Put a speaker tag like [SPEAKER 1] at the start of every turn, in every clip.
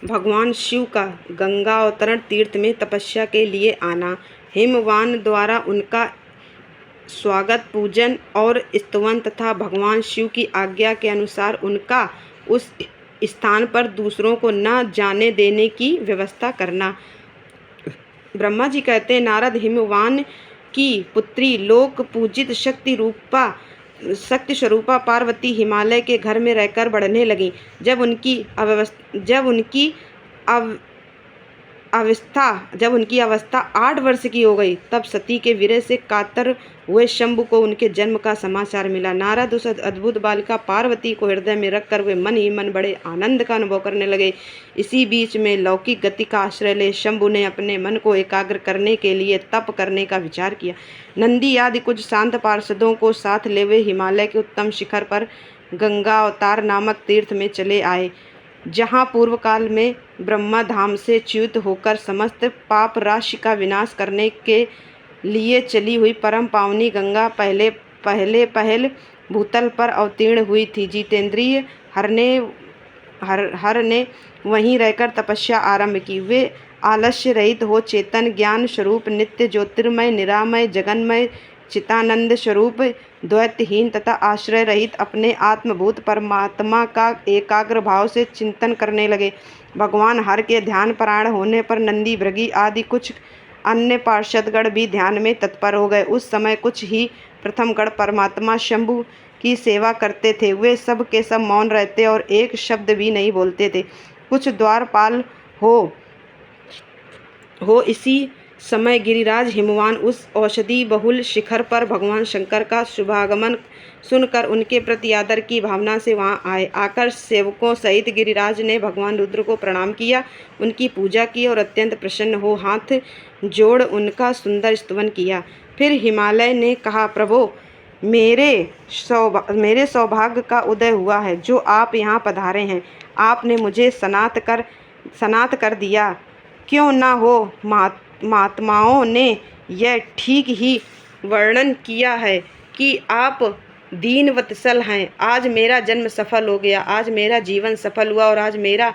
[SPEAKER 1] भगवान शिव का गंगा अवतरण तीर्थ में तपस्या के लिए आना, हिमवान द्वारा उनका स्वागत, पूजन और स्तवन तथा भगवान शिव की आज्ञा के अनुसार उनका उस स्थान पर दूसरों को न जाने देने की व्यवस्था करना। ब्रह्मा जी कहते हैं, नारद हिमवान की पुत्री लोक पूजित शक्ति स्वरूपा पार्वती हिमालय के घर में रहकर बढ़ने लगी। जब उनकी अवस्था 8 वर्ष की हो गई, तब सती के विरह से कातर हुए शंभु को उनके जन्म का समाचार मिला। नारद उस अद्भुत बालिका पार्वती को हृदय में रखकर वे मन ही मन बड़े आनंद का अनुभव करने लगे। इसी बीच में लौकिक गति का आश्रय ले शंभु ने अपने मन को एकाग्र करने के लिए तप करने का विचार किया। नंदी आदि कुछ शांत पार्षदों को साथ ले वे हिमालय के उत्तम शिखर पर गंगा अवतार नामक तीर्थ में चले आए, जहाँ पूर्व काल में ब्रह्मा धाम से च्युत होकर समस्त पाप राशि का विनाश करने के लिए चली हुई परम पावनी गंगा पहल भूतल पर अवतीर्ण हुई थी। जितेंद्रिय हर ने वहीं रहकर तपस्या आरंभ की। वे आलस्य रहित हो चेतन ज्ञान स्वरूप नित्य ज्योतिर्मय निरामय जगन्मय चितानंद स्वरूप द्वैतहीन तथा आश्रय रहित अपने आत्मभूत परमात्मा का एकाग्र भाव से चिंतन करने लगे। भगवान हर के ध्यान परायण होने पर नंदी, भृगि आदि कुछ अन्य पार्षदगण भी ध्यान में तत्पर हो गए। उस समय कुछ ही प्रथमगण परमात्मा शंभु की सेवा करते थे। वे सब के सब मौन रहते और एक शब्द भी नहीं बोलते थे। कुछ द्वारपाल हो इसी समय गिरिराज हिमवान उस औषधि बहुल शिखर पर भगवान शंकर का शुभागमन सुनकर उनके प्रति आदर की भावना से वहां आए। आकर सेवकों सहित गिरिराज ने भगवान रुद्र को प्रणाम किया, उनकी पूजा की और अत्यंत प्रसन्न हो हाथ जोड़ उनका सुंदर स्तवन किया। फिर हिमालय ने कहा, प्रभो, मेरे सौभाग्य का उदय हुआ है जो आप यहाँ पधारे हैं। आपने मुझे सनात कर दिया। क्यों ना हो, महात्माओं ने यह ठीक ही वर्णन किया है कि आप दीनवत्सल हैं। आज मेरा जन्म सफल हो गया, आज मेरा जीवन सफल हुआ और आज मेरा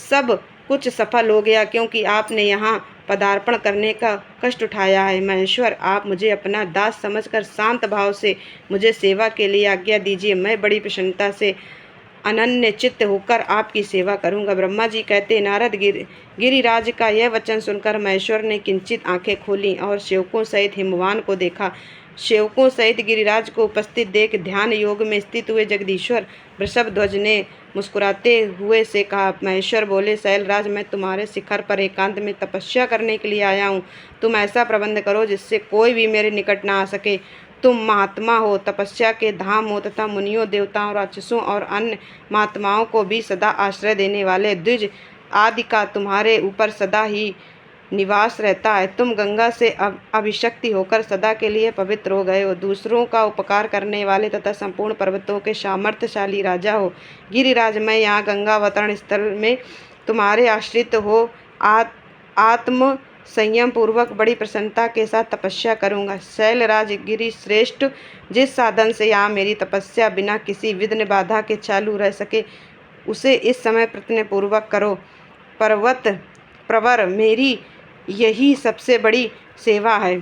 [SPEAKER 1] सब कुछ सफल हो गया, क्योंकि आपने यहाँ पदार्पण करने का कष्ट उठाया है। महेश्वर, आप मुझे अपना दास समझकर शांत भाव से मुझे सेवा के लिए आज्ञा दीजिए। मैं बड़ी प्रसन्नता से अनन्य चित्त होकर आपकी सेवा करूंगा। ब्रह्मा जी कहते, नारद, गिरिराज का यह वचन सुनकर महेश्वर ने किंचित आंखें खोलीं और सेवकों सहित हिमवान को देखा। सेवकों सहित गिरिराज को उपस्थित देख ध्यान योग में स्थित हुए जगदीश्वर वृषभध्वज ने मुस्कुराते हुए से कहा। महेश्वर बोले, शैलराज, मैं तुम्हारे शिखर पर एकांत में तपस्या करने के लिए आया हूँ। तुम ऐसा प्रबंध करो जिससे कोई भी मेरे निकट ना आ सके। तुम महात्मा हो, तपस्या के धाम हो तथा मुनियों, देवताओं, राक्षसों और अन्य महात्माओं को भी सदा आश्रय देने वाले द्विज आदि का तुम्हारे ऊपर सदा ही निवास रहता है। तुम गंगा से अभिषक्ति होकर सदा के लिए पवित्र हो गए हो। दूसरों का उपकार करने वाले तथा संपूर्ण पर्वतों के सामर्थ्यशाली राजा हो। गिरिराज, मैं यहाँ गंगा अवतरण स्थल में तुम्हारे आश्रित हो आत्म संयम पूर्वक बड़ी प्रसन्नता के साथ तपस्या करूंगा। शैलराज गिरि श्रेष्ठ, जिस साधन से यहाँ मेरी तपस्या बिना किसी विघ्न बाधा के चालू रह सके, उसे इस समय प्रयत्न पूर्वक करो। प्रवर, मेरी यही सबसे बड़ी सेवा है।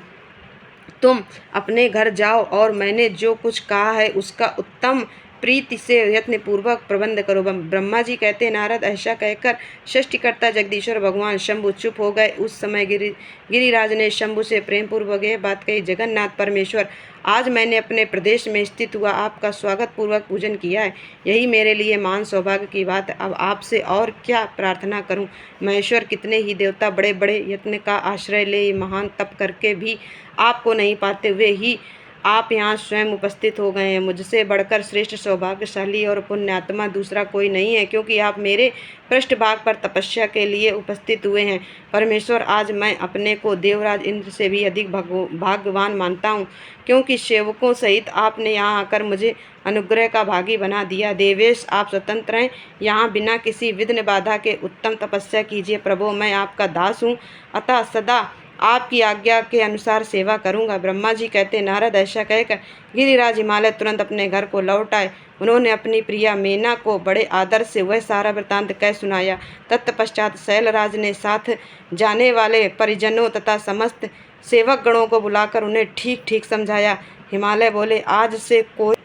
[SPEAKER 1] तुम अपने घर जाओ और मैंने जो कुछ कहा है उसका उत्तम प्रीति से यत्न पूर्वक प्रबंध करो। ब्रह्मा जी कहते, नारद, ऐसा कहकर सृष्टिकर्ता जगदीश्वर भगवान शंभु चुप हो गए। उस समय गिरिराज ने शंभु से प्रेम पूर्वक यह बात कही, जगन्नाथ परमेश्वर, आज मैंने अपने प्रदेश में स्थित हुआ आपका स्वागत पूर्वक पूजन किया है। यही मेरे लिए महान सौभाग्य की बात है। अब आपसे और क्या प्रार्थना करूं? महेश्वर, कितने ही देवता बड़े बड़े यत्न का आश्रय ले महान तप करके भी आपको नहीं पाते हुए ही आप यहाँ स्वयं उपस्थित हो गए हैं। मुझसे बढ़कर श्रेष्ठ सौभाग्यशाली और पुण्यात्मा दूसरा कोई नहीं है, क्योंकि आप मेरे पृष्ठभाग पर तपस्या के लिए उपस्थित हुए हैं। परमेश्वर, आज मैं अपने को देवराज इंद्र से भी अधिक भाग्यवान मानता हूँ, क्योंकि सेवकों सहित आपने यहाँ आकर मुझे अनुग्रह का भागी बना दिया। देवेश, आप स्वतंत्र हैं, यहाँ बिना किसी विघ्न बाधा के उत्तम तपस्या कीजिए। प्रभु, मैं आपका दास हूँ, अतः सदा आपकी आज्ञा के अनुसार सेवा करूँगा। ब्रह्मा जी कहते, नारद ऐसा कहकर गिरिराज हिमालय तुरंत अपने घर को लौट आए। उन्होंने अपनी प्रिया मेना को बड़े आदर से वह सारा वृतांत कह सुनाया। तत्पश्चात शैलराज ने साथ जाने वाले परिजनों तथा समस्त सेवक गणों को बुलाकर उन्हें ठीक ठीक समझाया। हिमालय बोले, आज से कोई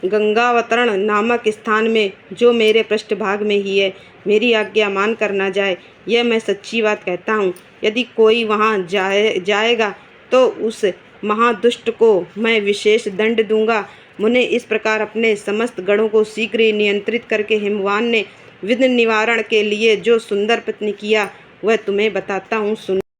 [SPEAKER 1] गंगावतरण नामक स्थान में, जो मेरे पृष्ठभाग में ही है, मेरी आज्ञा मान कर न जाए, यह मैं सच्ची बात कहता हूँ। यदि कोई वहाँ जाएगा तो उस महादुष्ट को मैं विशेष दंड दूंगा। मुने, इस प्रकार अपने समस्त गणों को शीघ्र ही नियंत्रित करके हिमवान ने विघ्न निवारण के लिए जो सुंदर प्रयत्न किया, वह तुम्हें बताता हूँ, सुन।